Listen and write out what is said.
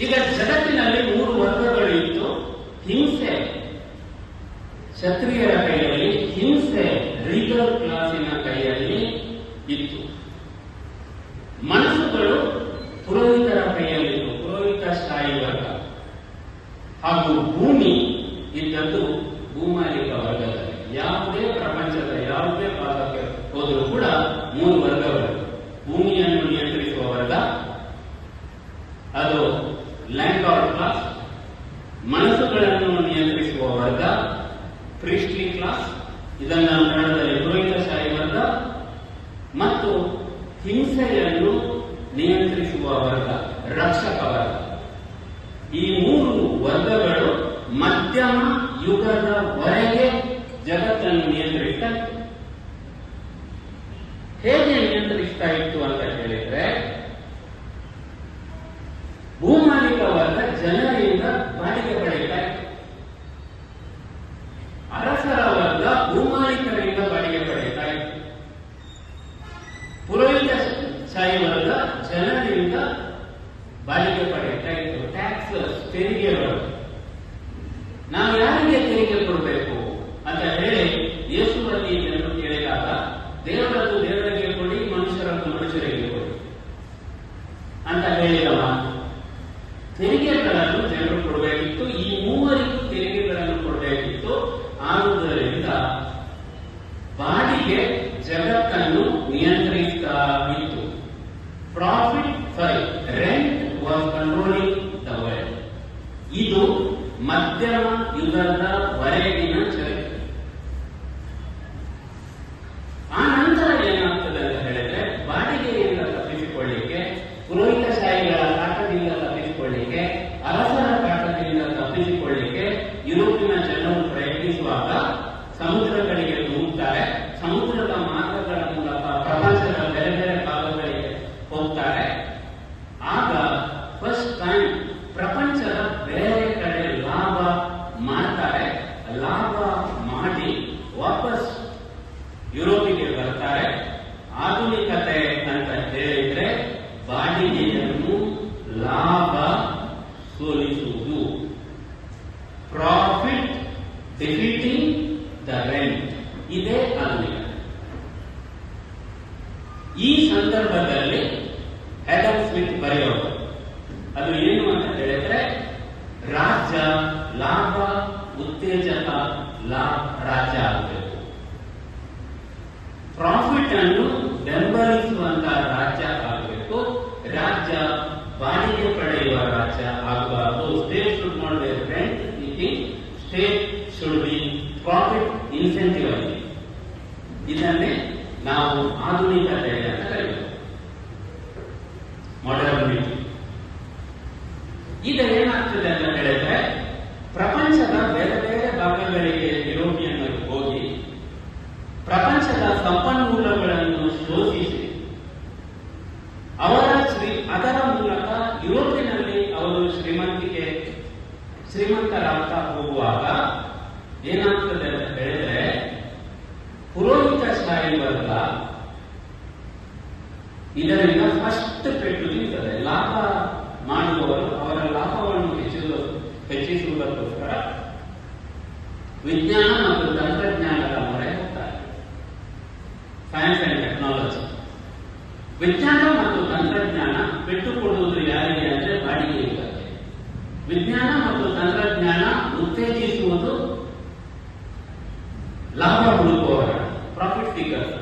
ಈಗ ಜಗತ್ತಿನಲ್ಲಿ 3 ವರ್ಗಗಳಿತ್ತು. ಹಿಂಸೆ ಕ್ಷತ್ರಿಯರ ಕೈಯಲ್ಲಿ, ಹಿಂಸೆ ರೀಗಲ್ ಕ್ಲಾಸಿನ ಕೈಯಲ್ಲಿ ಇತ್ತು. ಮನಸ್ಸುಗಳು ಪುರೋಹಿತರ ಕೈಯಲ್ಲಿತ್ತು, ಪುರೋಹಿತಶಾಹಿ ವರ್ಗ. ಹಾಗೂ ಭೂಮಿ ಇದ್ದದ್ದು ಭೂಮಾಲಿಕ ವರ್ಗದಲ್ಲಿ. ಯಾವುದೇ ಪ್ರಪಂಚದ ಯಾವುದೇ ಭಾಗಕ್ಕೆ ಹೋದರೂ ಕೂಡ 3 ವರ್ಗಗಳು. ಭೂಮಿಯನ್ನು ನಿಯಂತ್ರಿಸುವ ವರ್ಗ, ಅದು ಲ್ಯಾಂಡ್ ಲಾರ್ಡ್ ಕ್ಲಾಸ್. ಮನಸ್ಸುಗಳನ್ನು ನಿಯಂತ್ರಿಸುವ ವರ್ಗ ಪ್ರೀಸ್ಟ್ಲಿ ಕ್ಲಾಸ್, ಇದನ್ನ ಕನ್ನಡದಲ್ಲಿ ಪುರೋಹಿತಶಾಹಿ ವರ್ಗ. ಮತ್ತು ಹಿಂಸೆಯನ್ನು ನಿಯಂತ್ರಿಸುವ ವರ್ಗ ರಕ್ಷಕ ವರ್ಗ. ಈ 3 ವರ್ಗಗಳು ಮಧ್ಯಮ ಯುಗದವರೆಗೆ ಜಗತ್ತನ್ನು ನಿಯಂತ್ರಿಸ್ತಾ ಇತ್ತು. ಹೇಗೆ ನಿಯಂತ್ರಿಸ್ತಾ ಇತ್ತು ಅಂತ ಹೇಳಿದ್ರೆ, ಭೂಮಾಲಿಕ ವರ್ಗ ಜನರಿಂದ ಬಾಡಿಗೆ ಪಡೆಯುತ್ತಾ ಇತ್ತು. ಅರಸರ ವರ್ಗ ಭೂಮಾಲಿಕರಿಂದ ಬಾಡಿಗೆ ಪಡೆಯುತ್ತಾ ಇತ್ತು. ಪುರೋಹಿತಶಾಹಿ ವರ್ಗ ಜನರಿಂದ ಬಾಡಿಗೆ ಪಡೆಯುತ್ತಾ ಇತ್ತು. ಟ್ಯಾಕ್ಸಸ್, ತೆರಿಗೆಗಳು. ನಾವು ಯಾರಿಗೆ ತೆರಿಗೆ ಕೊಡಬೇಕು ಅಂತ ಹೇಳಿ ಯೇಸುವಲ್ಲಿ ಜನರು ಕೇಳಿದಾಗ, ದೇವರದ್ದು ದೇವರಿಗೆ ಕೊಡಿ, ಮನುಷ್ಯರದ್ದು ಮನುಷ್ಯರಿಗೆ ಕೊಡಿ ಅಂತ ಹೇಳಿದವ. ತೆರಿಗೆಗಳನ್ನು ಜನರು ಕೊಡಬೇಕಿತ್ತು. ಈ 3 ತೆರಿಗೆಗಳನ್ನು ಕೊಡಬೇಕಿತ್ತು. ಆದುದರಿಂದ ಬಾಡಿಗೆ ಜಗತ್ತನ್ನು ನಿಯಂತ್ರಿಸ್ತಾ ಇತ್ತು. Rent was controlling the world. ಇದು ಮಧ್ಯಮ ಯುಗದವರೆಗಿನ ಚರಿತ್ರೆ. ಆ ನಂತರ ಏನಾಗ್ತದೆ ಅಂತ ಹೇಳಿದ್ರೆ, ಬಾಡಿಗೆಯಿಂದ ತಪ್ಪಿಸಿಕೊಳ್ಳಿಕ್ಕೆ, ಪುರೋಹಿತಶಾಹಿಗಳ ಕಾಟದಿಂದ ತಪ್ಪಿಸಿಕೊಳ್ಳಿಕ್ಕೆ, ಅರಸರ ಕಾಟದಿಂದ ತಪ್ಪಿಸಿಕೊಳ್ಳಿಕ್ಕೆ ಯುರೋಪಿನ ಜನರು ಪ್ರಯತ್ನಿಸುವಾಗ ಸಮುದ್ರಗಳಿಗೆ ಧುಮುಕ್ತಾರೆ. ಸಮುದ್ರದ ಮಾರ್ಗಗಳ ಮೂಲಕ ಪ್ರಪಂಚದ ಬೇರೆ ಬೇರೆ ಭಾಗಗಳಿಗೆ ಹೋಗ್ತಾರೆ. ಆಗ ಫಸ್ಟ್ ಟೈಮ್ ಪ್ರಪಂಚದ ಬೇರೆ ಕಡೆ ಲಾಭ ಮಾಡ್ತಾರೆ. ಲಾಭ ಮಾಡಿ ವಾಪಸ್ ಯುರೋಪಿಗೆ ಬರ್ತಾರೆ. ಆಧುನಿಕತೆ ಅಂತ ಹೇಳಿದ್ರೆ ಬಾಡಿಗೆಯನ್ನು ಲಾಭ ಸೋಲಿಸುವುದು. Profit defeating the rent. ಇದೇ ಆಧುನಿಕತೆ. ಈ ಸಂದರ್ಭದಲ್ಲಿ ಆಡಮ್ ಸ್ಮಿತ್ ಬರೆಯೋದು ಅದು ಏನು ಅಂತ ಹೇಳಿದ್ರೆ, ರಾಜ್ಯ ಲಾಭ ಉತ್ತೇಜಕ ರಾಜ್ಯ ಆಗಬೇಕು. ಪ್ರಾಫಿಟ್ ಅನ್ನು ಬೆಂಬಲಿಸುವಂತಹ ರಾಜ್ಯ ಆಗಬೇಕು. ರಾಜ್ಯ ಬಾಡಿಗೆ ಪಡೆಯುವ ರಾಜ್ಯ ಆಗಬಾರದು. State should not be rent eating, state should be profit incentive. ಇದನ್ನೇ ನಾವು ಆಧುನಿಕತೆ ಅಂತ ಕರೆಯುತ್ತೇವೆ, ಮಾಡರ್ನಿಟಿ. ಈಗ ಏನಾಗ್ತದೆ ಅಂತ ಹೇಳಿದ್ರೆ, ಪ್ರಪಂಚದ ಬೇರೆ ಬೇರೆ ಭಾಗಗಳಿಗೆ ಯುರೋಪಿಯನ್ನರು ಹೋಗಿ ಪ್ರಪಂಚದ ಸಂಪನ್ಮೂಲಗಳನ್ನು ಶೋಧಿಸಿ ಅದರ ಮೂಲಕ ಯುರೋಪಿನಲ್ಲಿ ಅವರು ಶ್ರೀಮಂತರಾಗ್ತಾ ಹೋಗುವಾಗ ಏನಾಗ್ತದೆ ಅಂತ ಹೇಳಿದ್ರೆ, ಪುರೋಹಿತಶಾಹಿ ವರ್ಗ ಇದರಿಂದ ಫಸ್ಟ್ ಪೆಟ್ಟು ತಿಂತದೆ. ಲಾಭ ಮಾಡುವವರು ಅವರ ಲಾಭವನ್ನು ಹೆಚ್ಚಿಸುವುದಕ್ಕೋಸ್ಕರ ವಿಜ್ಞಾನ ಮತ್ತು ತಂತ್ರಜ್ಞಾನದ ಮೊರೆ ಹೋಗ್ತಾರೆ. Science and technology. ವಿಜ್ಞಾನ ಮತ್ತು ತಂತ್ರಜ್ಞಾನ ಬಿಟ್ಟುಕೊಡುವುದು ಯಾರಿಗೆ ಅಂದ್ರೆ ಬಾಡಿಗೆ ಇರ್ತದೆ. ವಿಜ್ಞಾನ ಮತ್ತು ತಂತ್ರಜ್ಞಾನ ಉತ್ತೇಜಿಸುವುದು ಲಾಭ ಹುಡುಕುವವರ, ಪ್ರಾಫಿಟ್ ಸೀಕರ್ಸ್.